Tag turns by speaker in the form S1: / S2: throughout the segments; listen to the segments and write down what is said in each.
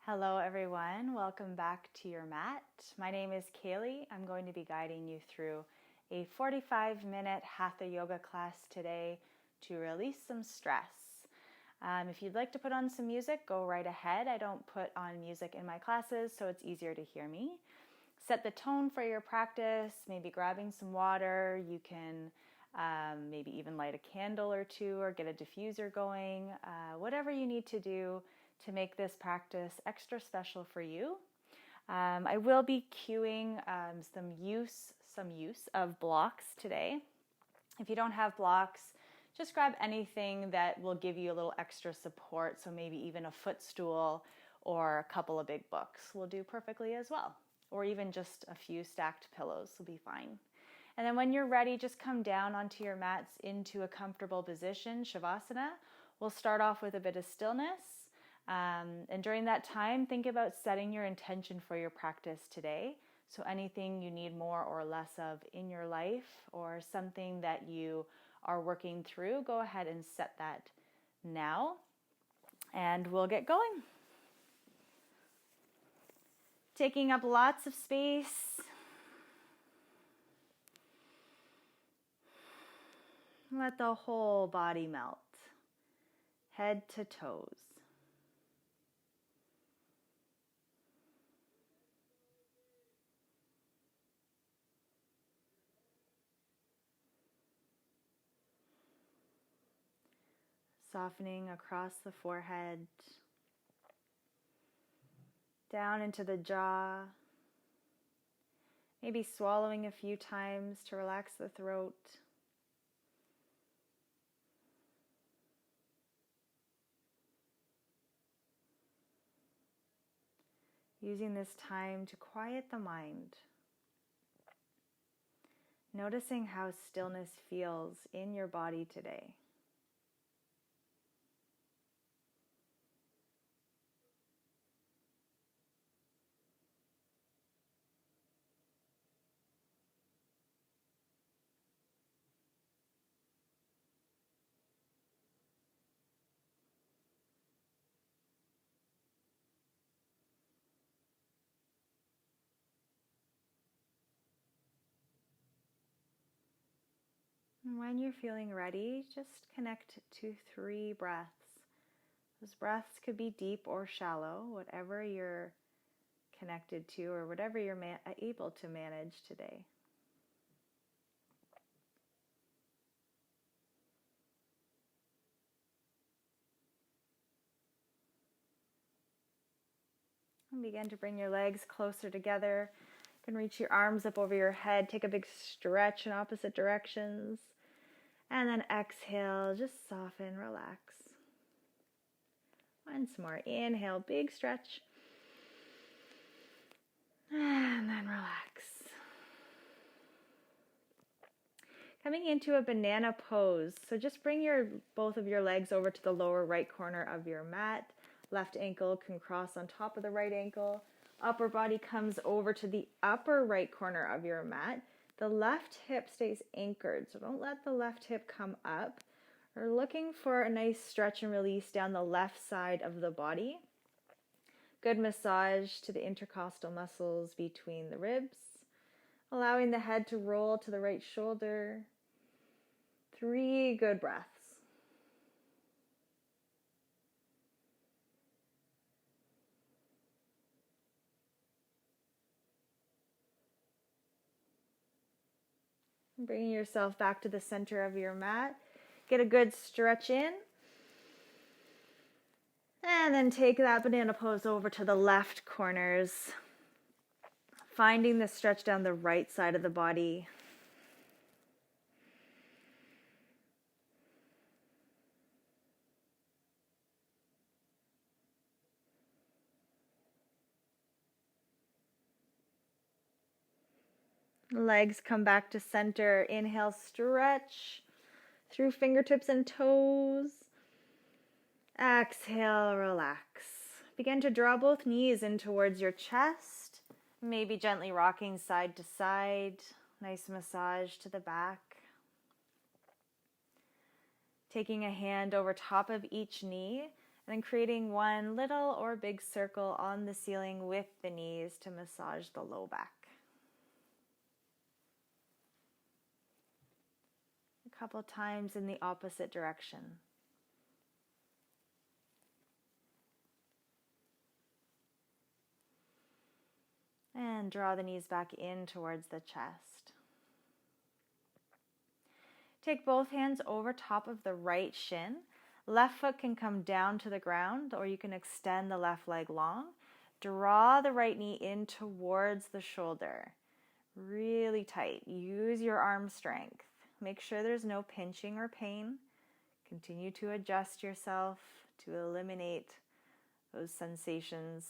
S1: Hello everyone, welcome back to your mat. My name is Kaely. I'm going to be guiding you through a 45-minute Hatha Yoga class today to release some stress. If you'd like to put on some music, go right ahead. I don't put on music in my classes, so it's easier to hear me. Set the tone for your practice, maybe grabbing some water. You can maybe even light a candle or two or get a diffuser going, whatever you need to do to make this practice extra special for you. I will be cueing some use of blocks today. If you don't have blocks, just grab anything that will give you a little extra support, so maybe even a footstool or a couple of big books will do perfectly as well, or even just a few stacked pillows will be fine. And then when you're ready, just come down onto your mats into a comfortable position, Shavasana. We'll start off with a bit of stillness. And during that time, think about setting your intention for your practice today. So anything you need more or less of in your life, or something that you are working through, go ahead and set that now. And we'll get going. Taking up lots of space. Let the whole body melt, head to toes. Softening across the forehead, down into the jaw, maybe swallowing a few times to relax the throat. Using this time to quiet the mind. Noticing how stillness feels in your body today. And when you're feeling ready, just connect to 3 breaths. Those breaths could be deep or shallow, whatever you're connected to or whatever you're able to manage today. And begin to bring your legs closer together. You can reach your arms up over your head, take a big stretch in opposite directions. And then exhale, just soften, relax. Once more, inhale, big stretch. And then relax. Coming into a banana pose. So just bring both of your legs over to the lower right corner of your mat. Left ankle can cross on top of the right ankle. Upper body comes over to the upper right corner of your mat. The left hip stays anchored, so don't let the left hip come up. We're looking for a nice stretch and release down the left side of the body. Good massage to the intercostal muscles between the ribs. Allowing the head to roll to the right shoulder. 3 good breaths. Bringing yourself back to the center of your mat. Get a good stretch in. And then take that banana pose over to the left corners. Finding the stretch down the right side of the body. Legs come back to center. Inhale, stretch through fingertips and toes. Exhale, relax. Begin to draw both knees in towards your chest. Maybe gently rocking side to side. Nice massage to the back. Taking a hand over top of each knee And then creating one little or big circle on the ceiling with the knees to massage the low back. A couple times in the opposite direction. And draw the knees back in towards the chest. Take both hands over top of the right shin. Left foot can come down to the ground, or you can extend the left leg long. Draw the right knee in towards the shoulder. Really tight. Use your arm strength. Make sure there's no pinching or pain. Continue to adjust yourself to eliminate those sensations.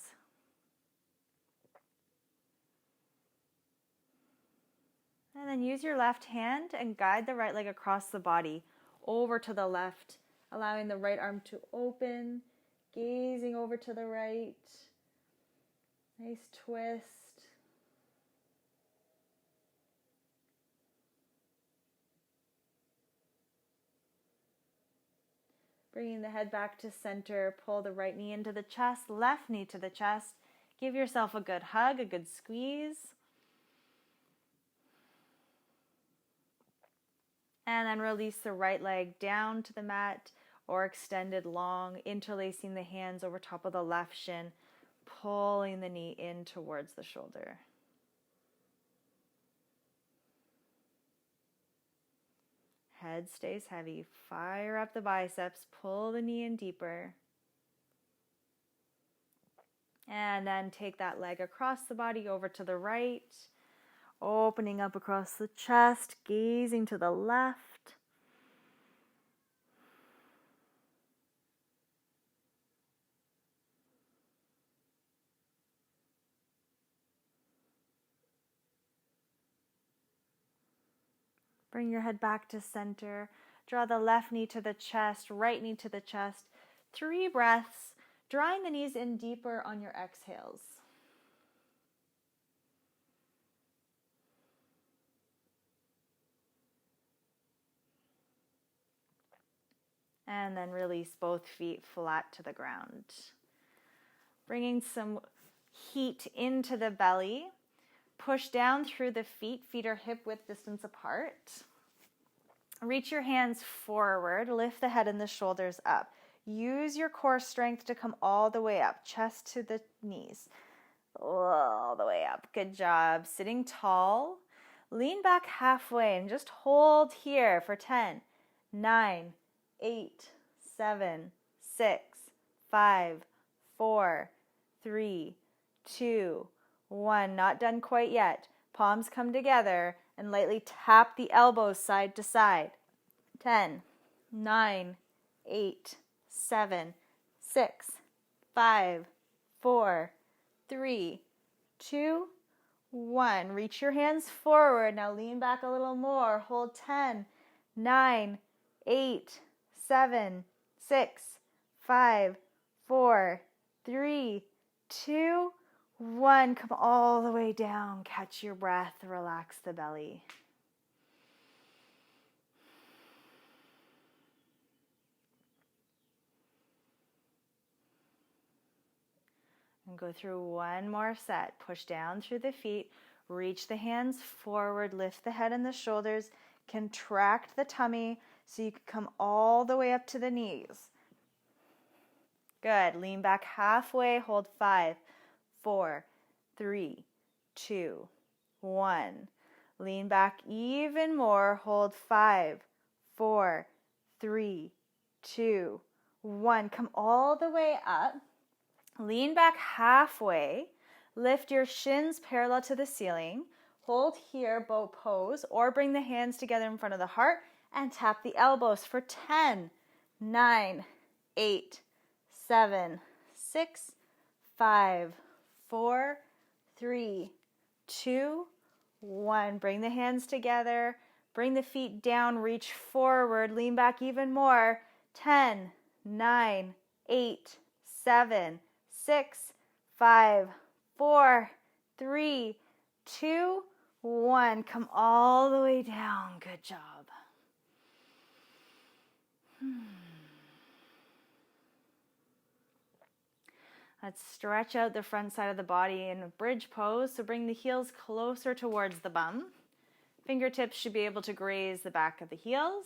S1: And then use your left hand and guide the right leg across the body over to the left, allowing the right arm to open, gazing over to the right. Nice twist. Bringing the head back to center, pull the right knee into the chest, left knee to the chest. Give yourself a good hug, a good squeeze. And then release the right leg down to the mat or extended long, interlacing the hands over top of the left shin, pulling the knee in towards the shoulder. Head stays heavy. Fire up the biceps, pull the knee in deeper. And then take that leg across the body over to the right. Opening up across the chest, gazing to the left. Bring your head back to center. Draw the left knee to the chest, right knee to the chest. 3 breaths, drawing the knees in deeper on your exhales. And then release both feet flat to the ground. Bringing some heat into the belly. Push down through the feet. Feet are hip width distance apart. Reach your hands forward. Lift the head and the shoulders up. Use your core strength to come all the way up. Chest to the knees. All the way up. Good job. Sitting tall. Lean back halfway and just hold here for 10, 9, 8, 7, 6, 5, 4, 3, 2, 1. Not done quite yet. Palms come together and lightly tap the elbows side to side. 10, 9, 8, 7, 6, 5, 4, 3, 2, 1. Reach your hands forward. Now lean back a little more. Hold 10, 9, 8, 7, 6, 5, 4, 3, 2, 1. Come all the way down. Catch your breath. Relax the belly. And go through one more set. Push down through the feet. Reach the hands forward. Lift the head and the shoulders. Contract the tummy so you can come all the way up to the knees. Good. Lean back halfway. Hold 5, 4, 3, 2, 1. Lean back even more. Hold 5, 4, 3, 2, 1. Come all the way up. Lean back halfway. Lift your shins parallel to the ceiling. Hold here, boat pose, or bring the hands together in front of the heart and tap the elbows for 10, 9, 8, 7, 6, 5, 4, 3, 2, 1. Bring the hands together. Bring the feet down. Reach forward. Lean back even more. 10, 9, 8, 7, 6, 5, 4, 3, 2, 1. Come all the way down. Good job. Let's stretch out the front side of the body in a bridge pose. So bring the heels closer towards the bum. Fingertips should be able to graze the back of the heels.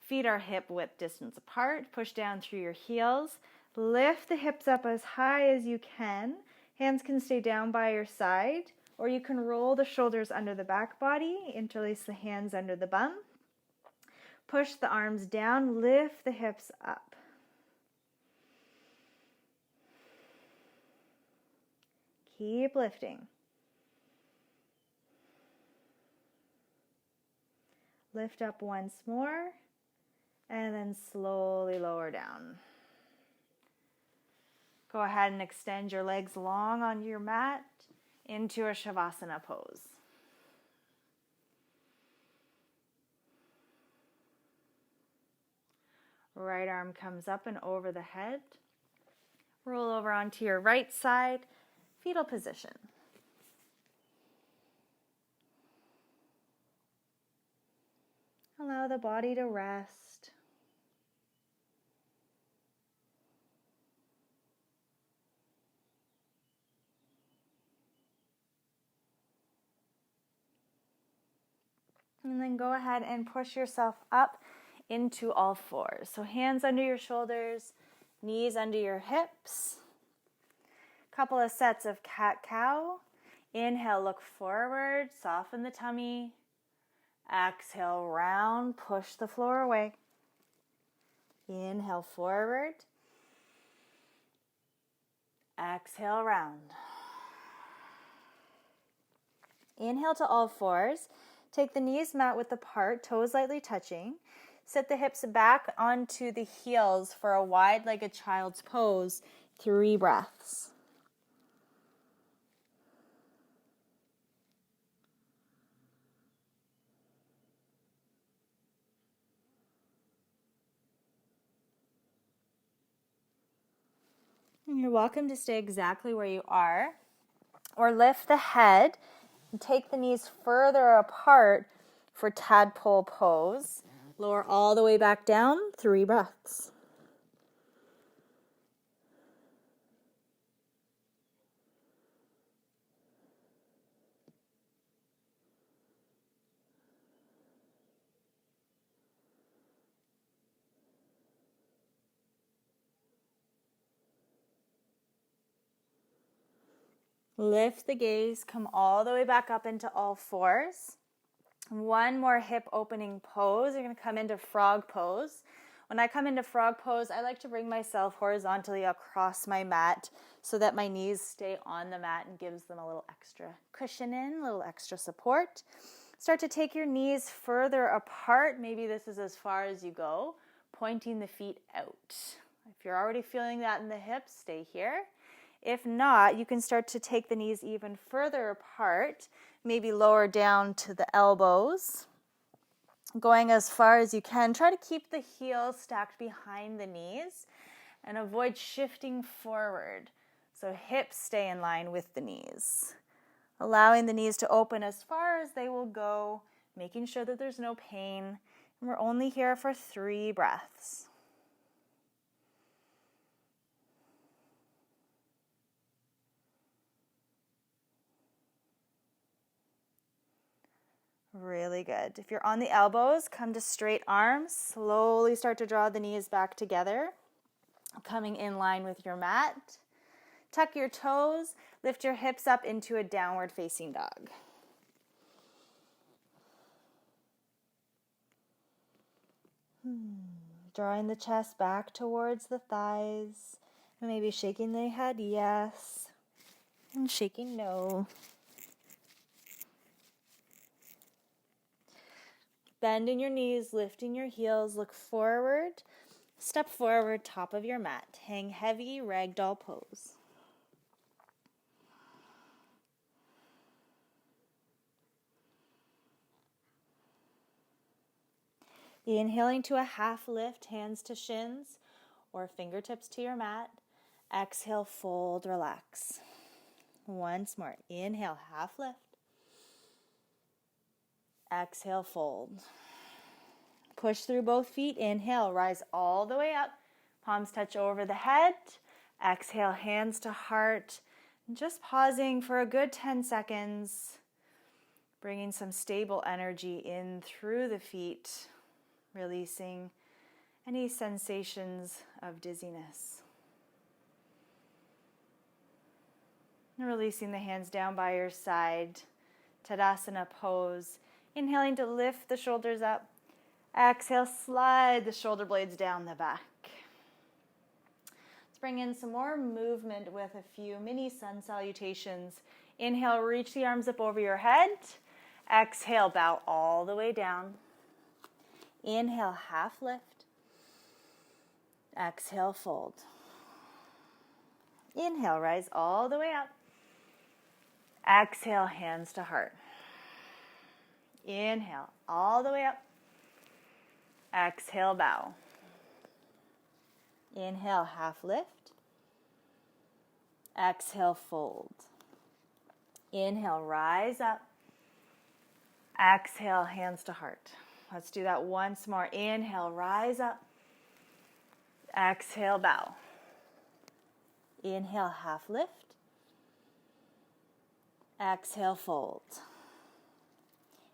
S1: Feet are hip width distance apart. Push down through your heels. Lift the hips up as high as you can. Hands can stay down by your side, or you can roll the shoulders under the back body. Interlace the hands under the bum. Push the arms down. Lift the hips up. Keep lifting. Lift up once more, and then slowly lower down. Go ahead and extend your legs long on your mat into a Shavasana pose. Right arm comes up and over the head. Roll over onto your right side, fetal position. Allow the body to rest. And then go ahead and push yourself up into all fours. So hands under your shoulders, knees under your hips. Couple of sets of cat-cow. Inhale, look forward, soften the tummy. Exhale, round, push the floor away. Inhale, forward. Exhale, round. Inhale to all fours. Take the knees mat width apart, toes lightly touching. Set the hips back onto the heels for a wide-legged child's pose. 3 breaths. And you're welcome to stay exactly where you are, or lift the head and take the knees further apart for tadpole pose. Lower all the way back down, 3 breaths. Lift the gaze, come all the way back up into all fours. One more hip opening pose. You're going to come into frog pose. When I come into frog pose, I like to bring myself horizontally across my mat so that my knees stay on the mat and gives them a little extra cushion in, a little extra support. Start to take your knees further apart. Maybe this is as far as you go, pointing the feet out. If you're already feeling that in the hips, stay here. If not, you can start to take the knees even further apart, maybe lower down to the elbows. Going as far as you can. Try to keep the heels stacked behind the knees and avoid shifting forward. So hips stay in line with the knees. Allowing the knees to open as far as they will go, making sure that there's no pain. And we're only here for 3 breaths. Really good. If you're on the elbows, come to straight arms. Slowly start to draw the knees back together, coming in line with your mat. Tuck your toes, lift your hips up into a downward facing dog. Drawing the chest back towards the thighs. Maybe shaking the head yes, and shaking no. Bending your knees, lifting your heels, look forward, step forward, top of your mat. Hang heavy, ragdoll pose. Inhaling to a half lift, hands to shins or fingertips to your mat. Exhale, fold, relax. Once more. Inhale, half lift. Exhale, fold. Push through both feet. Inhale, rise all the way up. Palms touch over the head. Exhale, hands to heart. And just pausing for a good 10 seconds. Bringing some stable energy in through the feet. Releasing any sensations of dizziness. And releasing the hands down by your side. Tadasana Pose. Inhaling to lift the shoulders up. Exhale, slide the shoulder blades down the back. Let's bring in some more movement with a few mini sun salutations. Inhale, reach the arms up over your head. Exhale, bow all the way down. Inhale, half lift. Exhale, fold. Inhale, rise all the way up. Exhale, hands to heart. Inhale, all the way up. Exhale, bow. Inhale, half lift. Exhale, fold. Inhale, rise up. Exhale, hands to heart. Let's do that once more. Inhale, rise up. Exhale, bow. Inhale, half lift. Exhale, fold.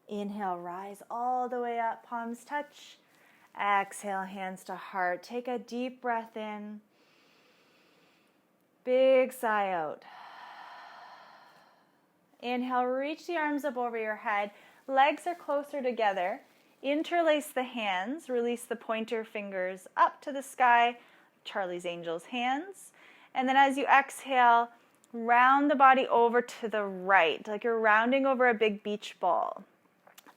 S1: Inhale, rise all the way up, palms touch. Exhale, hands to heart. Take a deep breath in. Big sigh out. Inhale, reach the arms up over your head. Legs are closer together. Interlace the hands. Release the pointer fingers up to the sky. Charlie's Angels hands. And then as you exhale, round the body over to the right, like you're rounding over a big beach ball.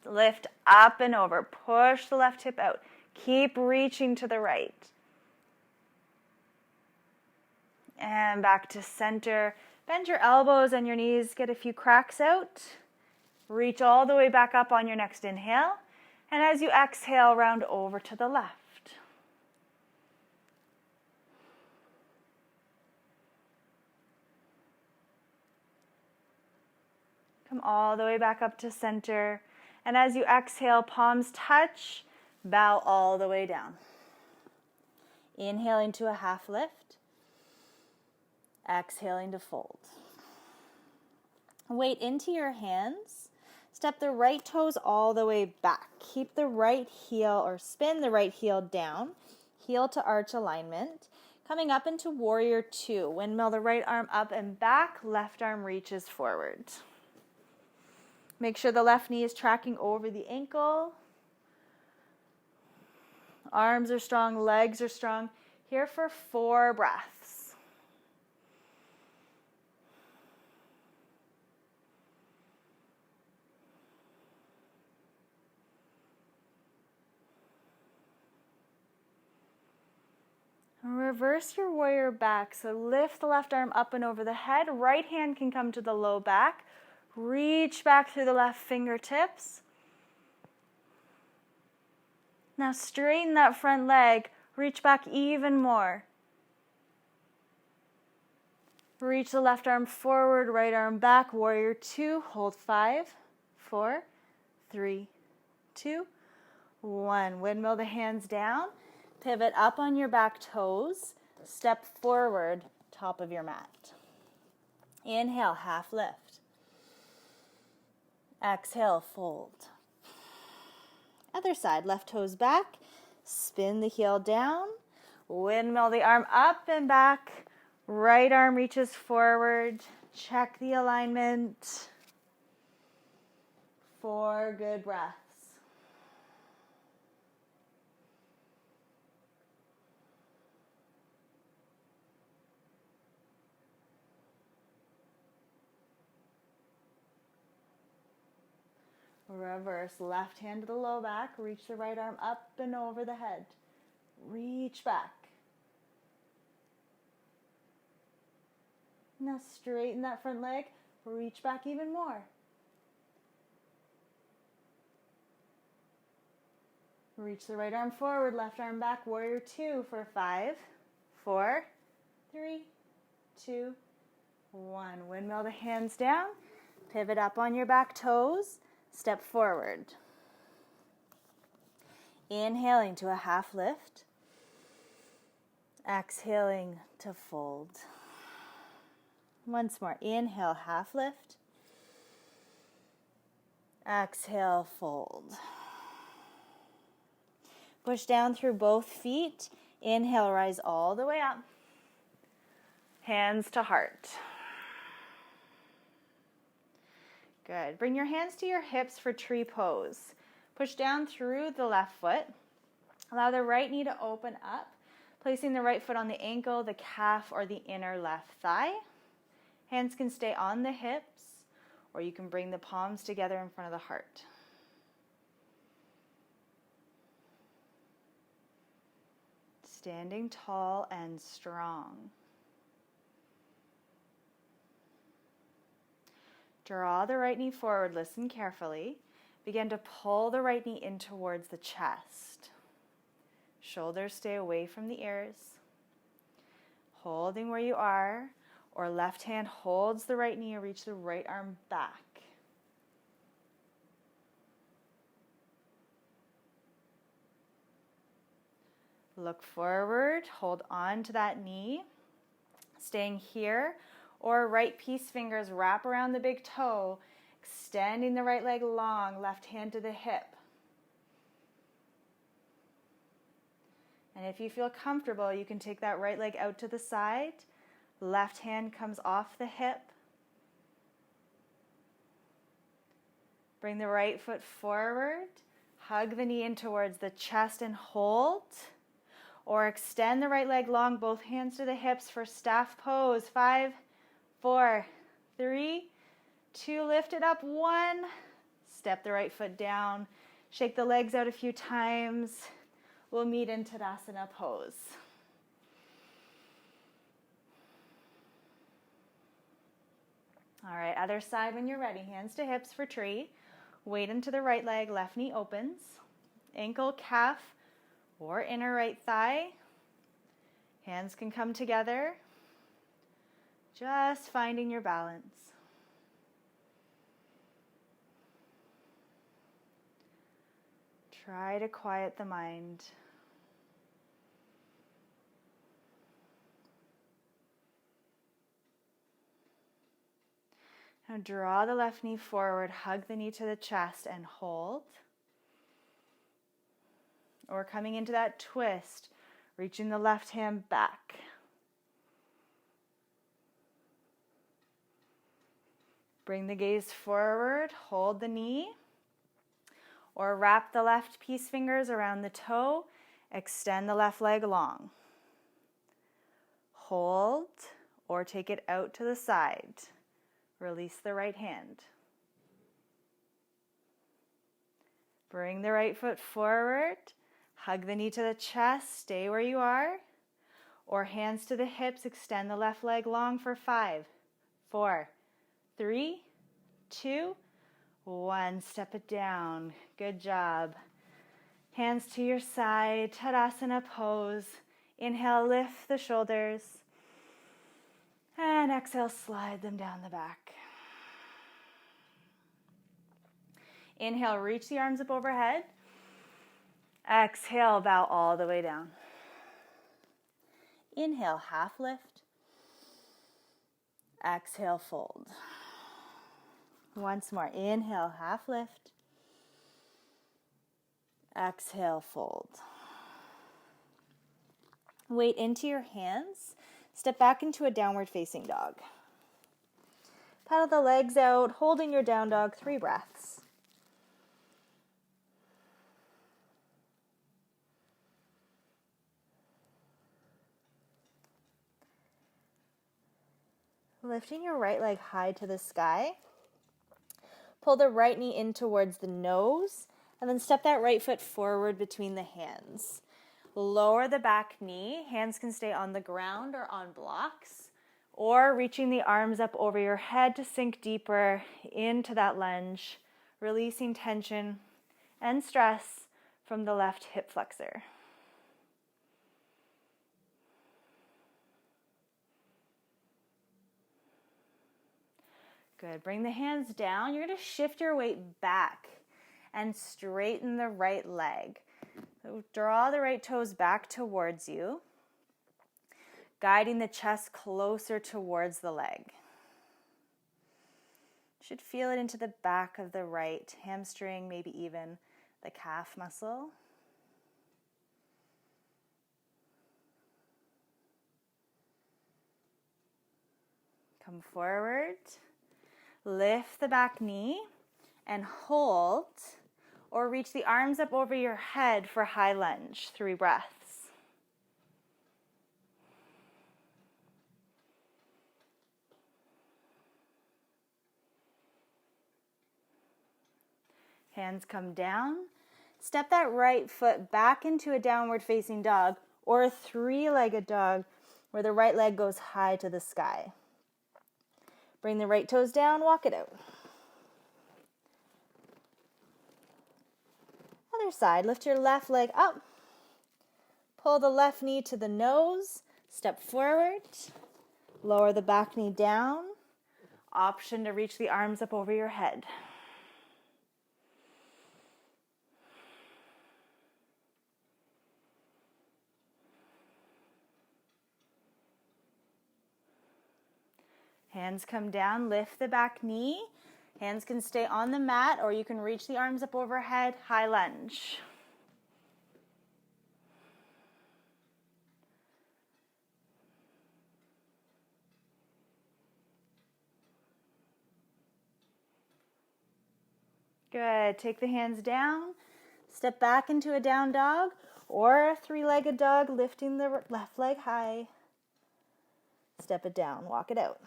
S1: Lift up and over. Push the left hip out. Keep reaching to the right. And back to center. Bend your elbows and your knees. Get a few cracks out. Reach all the way back up on your next inhale. And as you exhale, round over to the left. Come all the way back up to center. And as you exhale, palms touch. Bow all the way down. Inhaling to a half lift. Exhaling to fold. Weight into your hands. Step the right toes all the way back. Keep the right heel or spin the right heel down. Heel to arch alignment. Coming up into Warrior Two. Windmill the right arm up and back. Left arm reaches forward. Make sure the left knee is tracking over the ankle. Arms are strong, legs are strong. Here for 4 breaths. Reverse your warrior back. So lift the left arm up and over the head. Right hand can come to the low back. Reach back through the left fingertips. Now straighten that front leg. Reach back even more. Reach the left arm forward, right arm back. Warrior Two. Hold 5, 4, 3, 2, 1. Windmill the hands down. Pivot up on your back toes. Step forward, top of your mat. Inhale, half lift. Exhale, fold. Other side, left toes back. Spin the heel down. Windmill the arm up and back. Right arm reaches forward. Check the alignment. 4 good breaths. Reverse, left hand to the low back. Reach the right arm up and over the head. Reach back. Now straighten that front leg. Reach back even more. Reach the right arm forward, left arm back. Warrior Two for 5, 4, 3, 2, 1. Windmill the hands down. Pivot up on your back toes. Step forward. Inhaling to a half lift. Exhaling to fold. Once more, inhale, half lift. Exhale, fold. Push down through both feet. Inhale, rise all the way up. Hands to heart. Good. Bring your hands to your hips for tree pose. Push down through the left foot. Allow the right knee to open up, placing the right foot on the ankle, the calf, or the inner left thigh. Hands can stay on the hips, or you can bring the palms together in front of the heart. Standing tall and strong. Draw the right knee forward, listen carefully. Begin to pull the right knee in towards the chest. Shoulders stay away from the ears. Holding where you are, or left hand holds the right knee or reach the right arm back. Look forward, hold on to that knee. Staying here, or right peace fingers wrap around the big toe, extending the right leg long, left hand to the hip. And if you feel comfortable, you can take that right leg out to the side. Left hand comes off the hip. Bring the right foot forward. Hug the knee in towards the chest and hold. Or extend the right leg long, both hands to the hips for staff pose. 5, 4, 3, 2, lift it up. 1, step the right foot down. Shake the legs out a few times. We'll meet in Tadasana Pose. All right, other side when you're ready. Hands to hips for tree. Weight into the right leg, left knee opens. Ankle, calf, or inner right thigh. Hands can come together. Just finding your balance. Try to quiet the mind. Now draw the left knee forward, hug the knee to the chest and hold. Or coming into that twist, reaching the left hand back. Bring the gaze forward, hold the knee. Or wrap the left peace fingers around the toe, extend the left leg long. Hold, or take it out to the side. Release the right hand. Bring the right foot forward, hug the knee to the chest, stay where you are. Or hands to the hips, extend the left leg long for 5, 4, 3, 2, 1. Step it down. Good job. Hands to your side, Tadasana Pose. Inhale, lift the shoulders. And exhale, slide them down the back. Inhale, reach the arms up overhead. Exhale, bow all the way down. Inhale, half lift. Exhale, fold. Once more. Inhale, half lift. Exhale, fold. Weight into your hands. Step back into a downward facing dog. Paddle the legs out, holding your down dog, 3 breaths. Lifting your right leg high to the sky. Pull the right knee in towards the nose, and then step that right foot forward between the hands. Lower the back knee. Hands can stay on the ground or on blocks, or reaching the arms up over your head to sink deeper into that lunge, releasing tension and stress from the left hip flexor. Good. Bring the hands down. You're going to shift your weight back and straighten the right leg. So draw the right toes back towards you. guiding the chest closer towards the leg. Should feel it into the back of the right hamstring, maybe even the calf muscle. Come forward, lift the back knee and hold, or reach the arms up over your head for high lunge. 3 breaths. Hands come down. Step that right foot back into a downward facing dog or a 3-legged dog where the right leg goes high to the sky. Bring the right toes down, walk it out. Other side, lift your left leg up. Pull the left knee to the nose, step forward. Lower the back knee down. Option to reach the arms up over your head. Hands come down, lift the back knee. Hands can stay on the mat or you can reach the arms up overhead, high lunge. Good. Take the hands down. Step back into a down dog or a 3-legged dog, lifting the left leg high. Step it down, walk it out.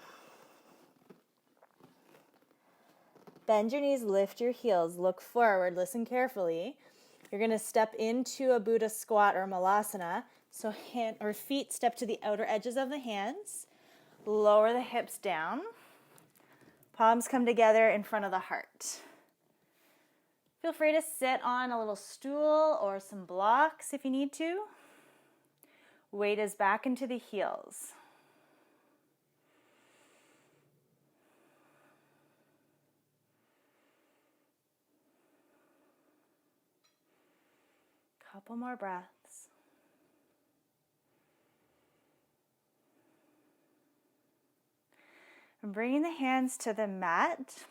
S1: Bend your knees, lift your heels, look forward, listen carefully. You're going to step into a Buddha squat or malasana. So feet step to the outer edges of the hands. Lower the hips down. Palms come together in front of the heart. Feel free to sit on a little stool or some blocks if you need to. Weight is back into the heels. Couple more breaths. And bringing the hands to the mat,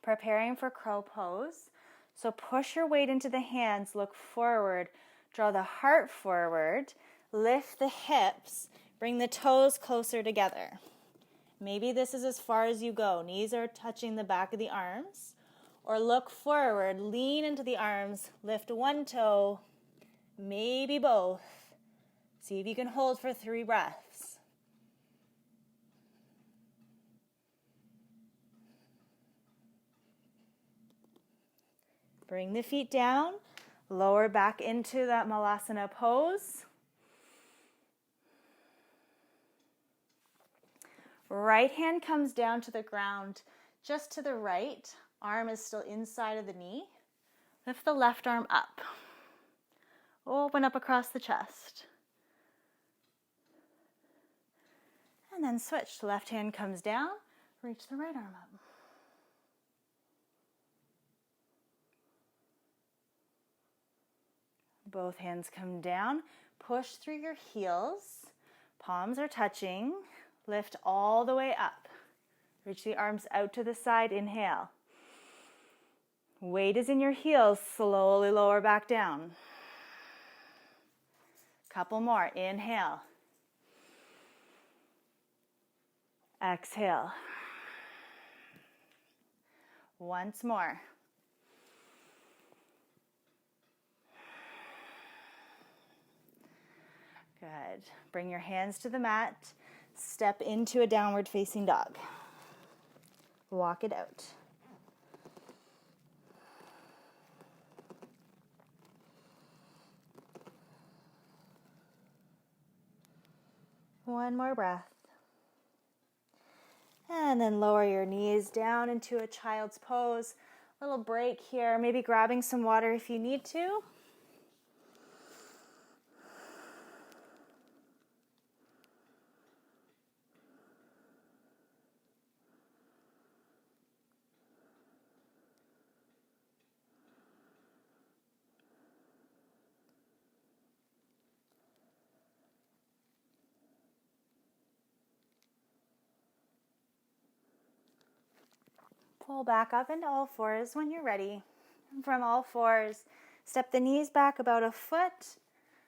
S1: preparing for crow pose. So push your weight into the hands, look forward, draw the heart forward, lift the hips, bring the toes closer together. Maybe this is as far as you go. Knees are touching the back of the arms. Or look forward, lean into the arms, lift one toe, maybe both. See if you can hold for 3 breaths. Bring the feet down, lower back into that Malasana pose. Right hand comes down to the ground, just to the right. Arm is still inside of the knee. Lift the left arm up. Open up across the chest. And then switch. Left hand comes down, reach the right arm up. Both hands come down, push through your heels, palms are touching, lift all the way up. Reach the arms out to the side, inhale. Weight is in your heels, slowly lower back down. Couple more, inhale. Exhale. Once more. Good. Bring your hands to the mat. Step into a downward facing dog. Walk it out. One more breath. And then lower your knees down into a child's pose. Little break here, maybe grabbing some water if you need to. Pull back up into all fours when you're ready. And from all fours, step the knees back about a foot,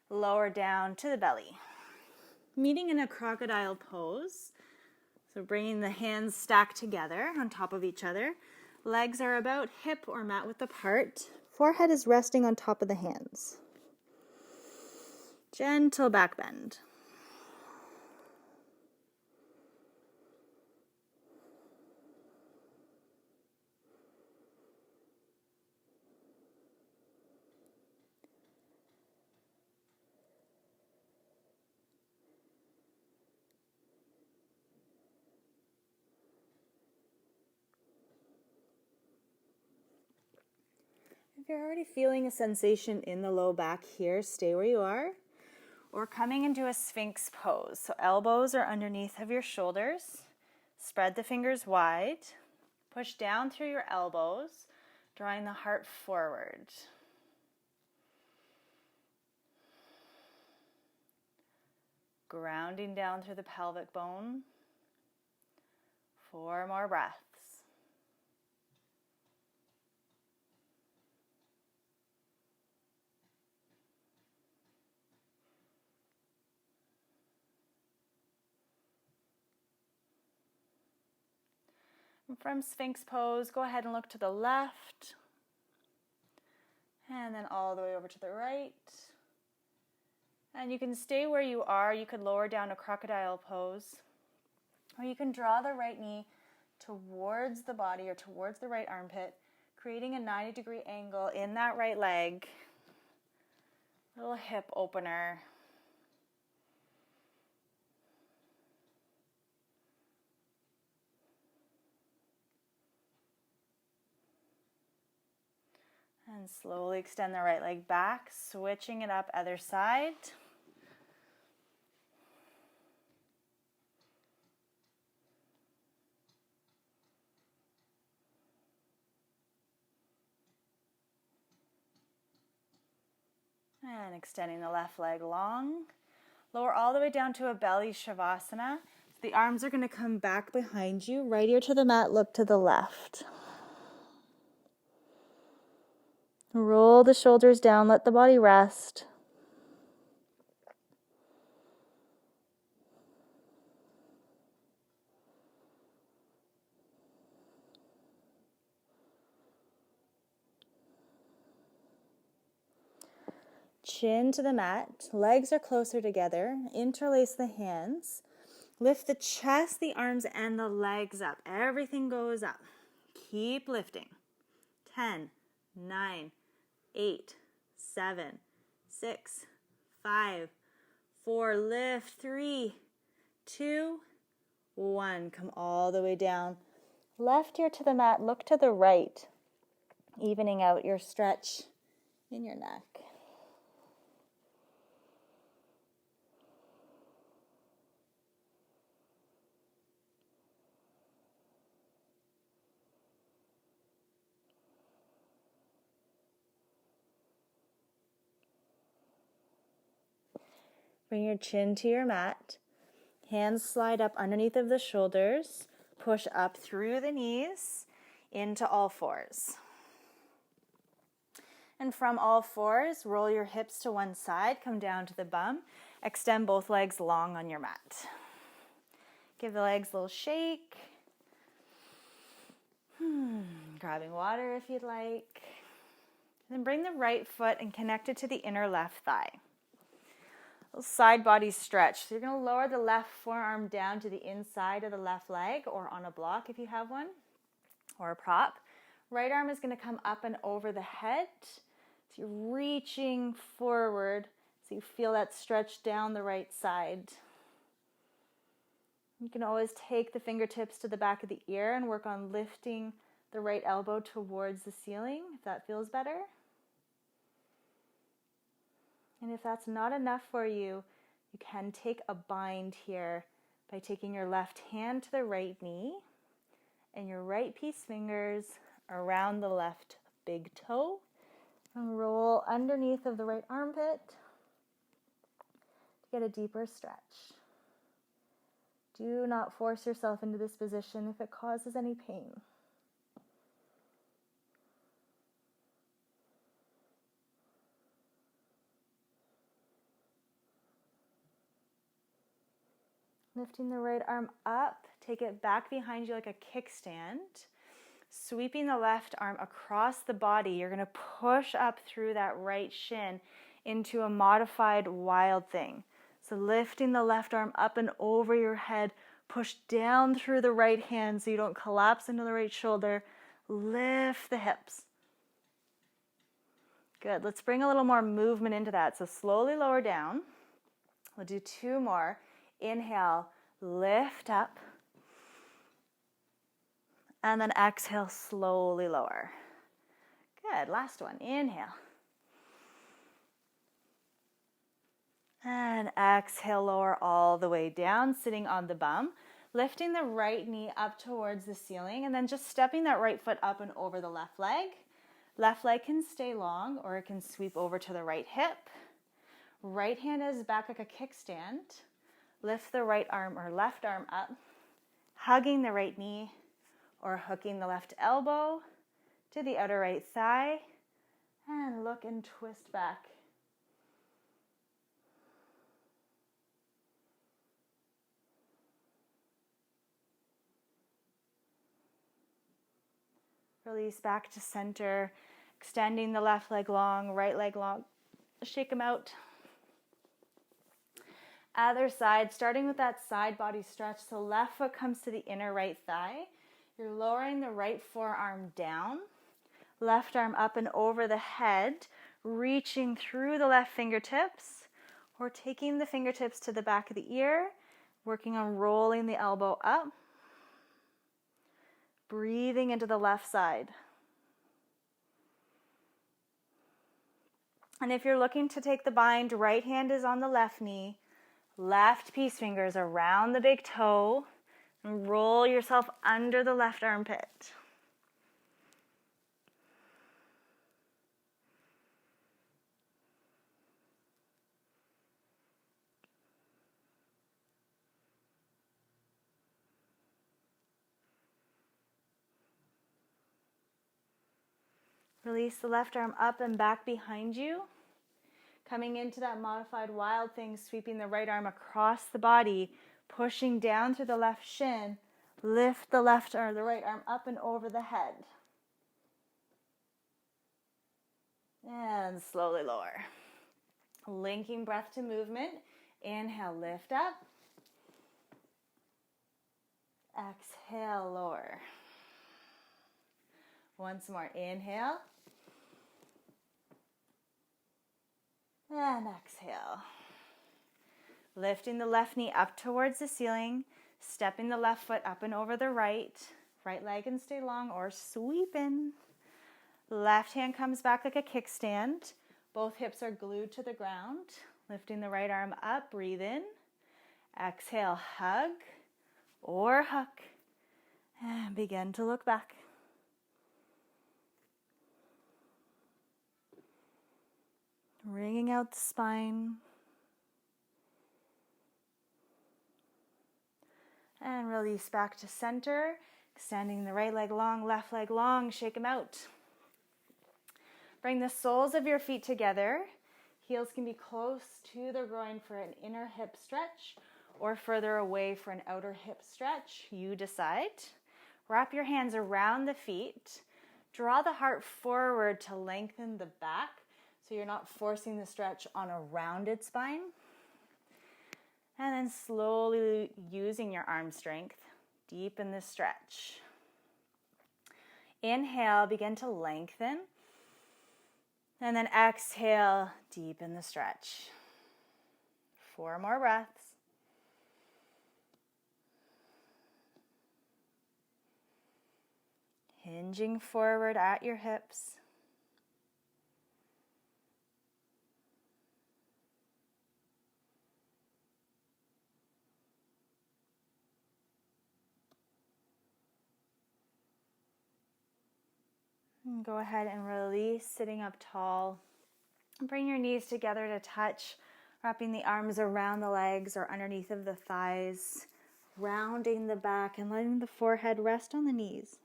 S1: lower down to the belly. Meeting in a crocodile pose. So bringing the hands stacked together on top of each other. Legs are about hip or mat width apart. Forehead is resting on top of the hands. Gentle back bend. If you're already feeling a sensation in the low back here, stay where you are. Or coming into a Sphinx pose. So elbows are underneath of your shoulders. Spread the fingers wide. Push down through your elbows, drawing the heart forward. Grounding down through the pelvic bone. 4 more breaths. And from Sphinx pose, go ahead and look to the left. And then all the way over to the right. And you can stay where you are. You could lower down to crocodile pose. Or you can draw the right knee towards the body or towards the right armpit, creating a 90-degree angle in that right leg. Little hip opener. And slowly extend the right leg back, switching it up other side. And extending the left leg long. Lower all the way down to a belly Shavasana. The arms are going to come back behind you. Right ear to the mat, look to the left. Roll the shoulders down, let the body rest. Chin to the mat, legs are closer together, interlace the hands, lift the chest, the arms, and the legs up. Everything goes up. Keep lifting. 10, 9, 8, 7, 6, 5, 4, lift, 3, 2, 1. Come all the way down. Left ear to the mat, look to the right, evening out your stretch in your neck. Bring your chin to your mat. Hands slide up underneath of the shoulders. Push up through the knees into all fours. And from all fours, roll your hips to one side. Come down to the bum. Extend both legs long on your mat. Give the legs a little shake. Grabbing water if you'd like. Then bring the right foot and connect it to the inner left thigh. Side body stretch. So you're going to lower the left forearm down to the inside of the left leg or on a block if you have one or a prop. Right arm is going to come up and over the head. So you're reaching forward so you feel that stretch down the right side. You can always take the fingertips to the back of the ear and work on lifting the right elbow towards the ceiling if that feels better. And if that's not enough for you, you can take a bind here by taking your left hand to the right knee and your right peace fingers around the left big toe and roll underneath of the right armpit to get a deeper stretch. Do not force yourself into this position if it causes any pain. Lifting the right arm up, take it back behind you like a kickstand. Sweeping the left arm across the body, you're going to push up through that right shin into a modified wild thing. So lifting the left arm up and over your head, push down through the right hand so you don't collapse into the right shoulder. Lift the hips. Good. Let's bring a little more movement into that. So slowly lower down. We'll do 2 more. Inhale, lift up. And then exhale, slowly lower. Good. Last one. Inhale. And exhale, lower all the way down, sitting on the bum. Lifting the right knee up towards the ceiling and then just stepping that right foot up and over the left leg. Left leg can stay long or it can sweep over to the right hip. Right hand is back like a kickstand. Lift the right arm or left arm up, hugging the right knee or hooking the left elbow to the outer right thigh, and look and twist back. Release back to center, extending the left leg long, right leg long. Shake them out. Other side, starting with that side body stretch. So left foot comes to the inner right thigh. You're lowering the right forearm down. Left arm up and over the head, reaching through the left fingertips or taking the fingertips to the back of the ear, working on rolling the elbow up. Breathing into the left side. And if you're looking to take the bind, right hand is on the left knee, left peace fingers around the big toe, and roll yourself under the left armpit. Release the left arm up and back behind you. Coming into that modified wild thing, sweeping the right arm across the body, pushing down through the left shin. Lift the left or the right arm up and over the head. And slowly lower. Linking breath to movement. Inhale, lift up. Exhale, lower. Once more, inhale. And exhale. Lifting the left knee up towards the ceiling, stepping the left foot up and over the right. Right leg can stay long or sweeping. Left hand comes back like a kickstand. Both hips are glued to the ground. Lifting the right arm up, breathe in. Exhale, hug or hook. And begin to look back. Wringing out the spine. And release back to center. Extending the right leg long, left leg long. Shake them out. Bring the soles of your feet together. Heels can be close to the groin for an inner hip stretch or further away for an outer hip stretch. You decide. Wrap your hands around the feet. Draw the heart forward to lengthen the back. So you're not forcing the stretch on a rounded spine. And then slowly using your arm strength, deepen the stretch. Inhale, begin to lengthen. And then exhale, deepen the stretch. 4 more breaths. Hinging forward at your hips. And go ahead and release, sitting up tall. Bring your knees together to touch, wrapping the arms around the legs or underneath of the thighs, rounding the back and letting the forehead rest on the knees.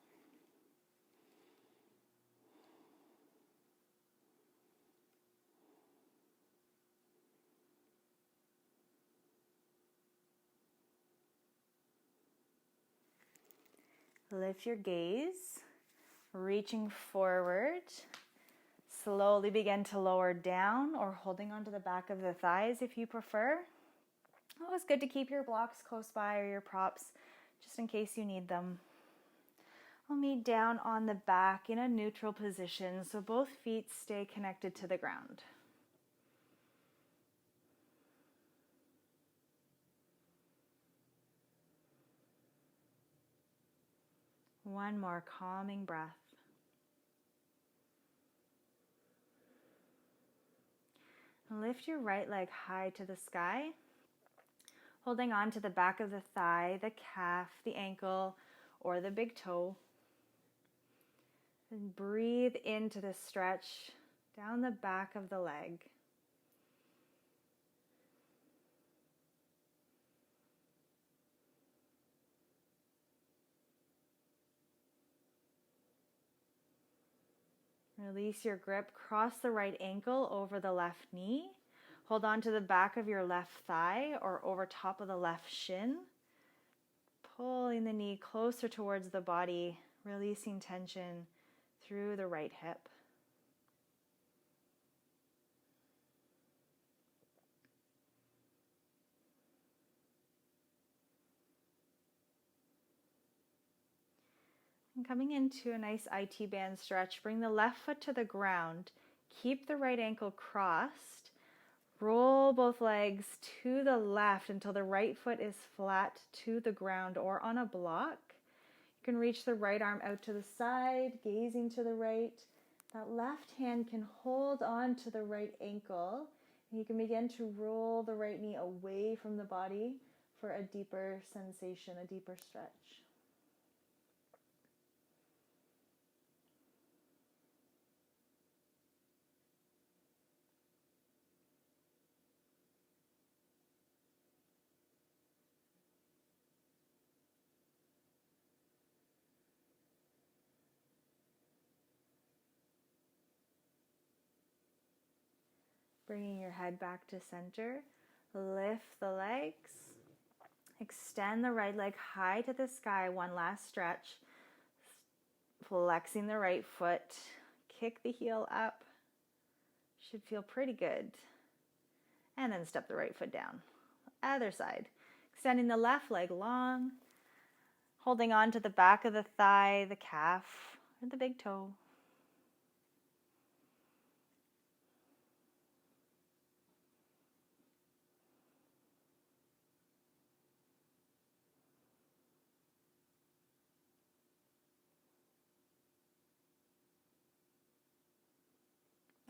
S1: Lift your gaze, reaching forward. Slowly begin to lower down or holding onto the back of the thighs if you prefer. Always good to keep your blocks close by or your props just in case you need them. We'll meet down on the back in a neutral position so both feet stay connected to the ground. One more calming breath. Lift your right leg high to the sky, holding on to the back of the thigh, the calf, the ankle, or the big toe. And breathe into the stretch down the back of the leg. Release your grip, cross the right ankle over the left knee. Hold on to the back of your left thigh or over top of the left shin. Pulling the knee closer towards the body, releasing tension through the right hip. And coming into a nice IT band stretch, bring the left foot to the ground. Keep the right ankle crossed. Roll both legs to the left until the right foot is flat to the ground or on a block. You can reach the right arm out to the side, gazing to the right. That left hand can hold on to the right ankle. And you can begin to roll the right knee away from the body for a deeper sensation, a deeper stretch. Bringing your head back to center, lift the legs, extend the right leg high to the sky, one last stretch, flexing the right foot, kick the heel up, should feel pretty good, and then step the right foot down. Other side, extending the left leg long, holding on to the back of the thigh, the calf, or the big toe.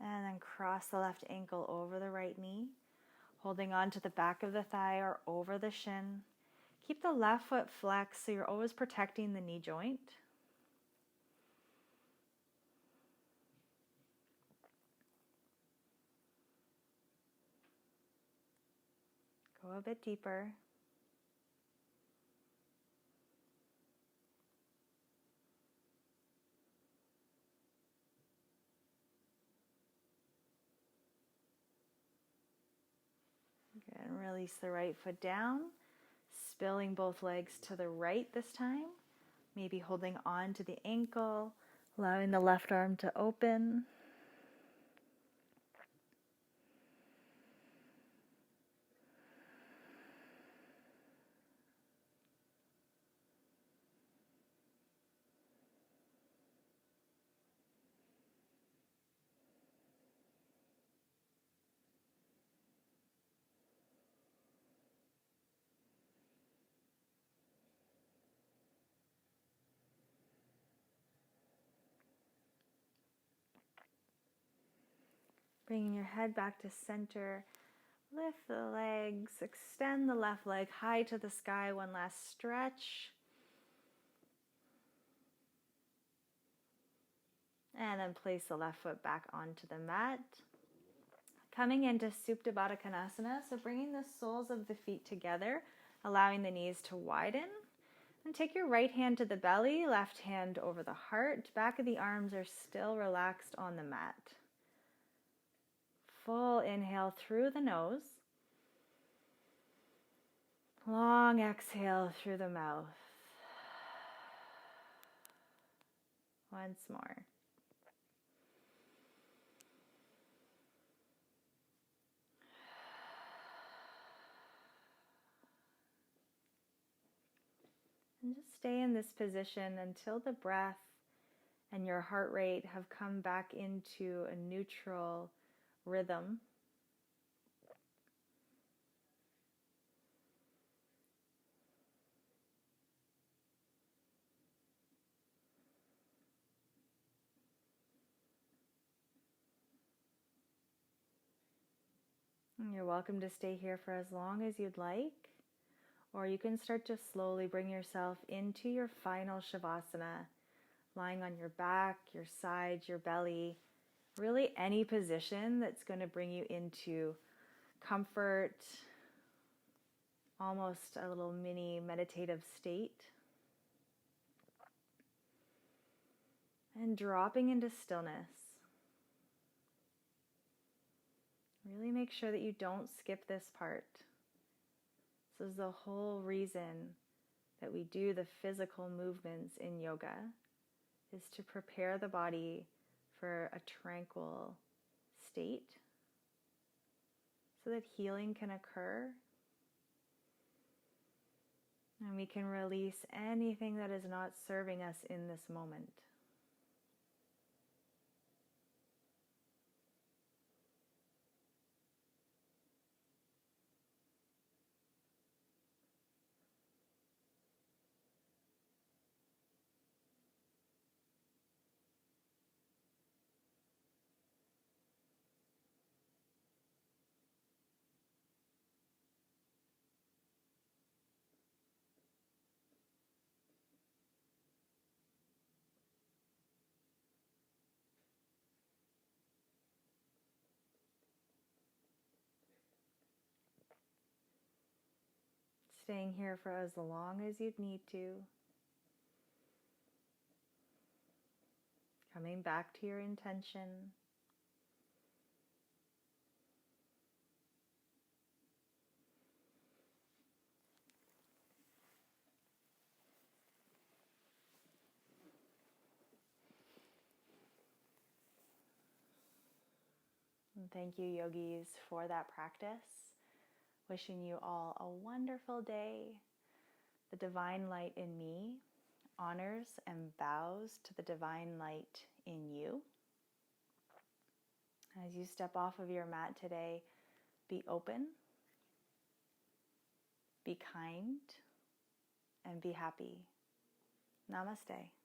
S1: And then cross the left ankle over the right knee, holding on to the back of the thigh or over the shin. Keep the left foot flexed so you're always protecting the knee joint. Go a bit deeper. And release the right foot down, spilling both legs to the right this time. Maybe holding on to the ankle, allowing the left arm to open. Bringing your head back to center, lift the legs, extend the left leg high to the sky, one last stretch. And then place the left foot back onto the mat. Coming into Supta Baddha Konasana, so bringing the soles of the feet together, allowing the knees to widen. And take your right hand to the belly, left hand over the heart. Back of the arms are still relaxed on the mat. Full inhale through the nose. Long exhale through the mouth. Once more. And just stay in this position until the breath and your heart rate have come back into a neutral rhythm. And you're welcome to stay here for as long as you'd like, or you can start to slowly bring yourself into your final Shavasana, lying on your back, your sides, your belly, really any position that's going to bring you into comfort, almost a little mini meditative state. And dropping into stillness. Really make sure that you don't skip this part. This is the whole reason that we do the physical movements in yoga, is to prepare the body for a tranquil state so that healing can occur and we can release anything that is not serving us in this moment. Staying here for as long as you'd need to. Coming back to your intention. And thank you, yogis, for that practice. Wishing you all a wonderful day. The divine light in me honors and bows to the divine light in you. As you step off of your mat today, be open, be kind, and be happy. Namaste.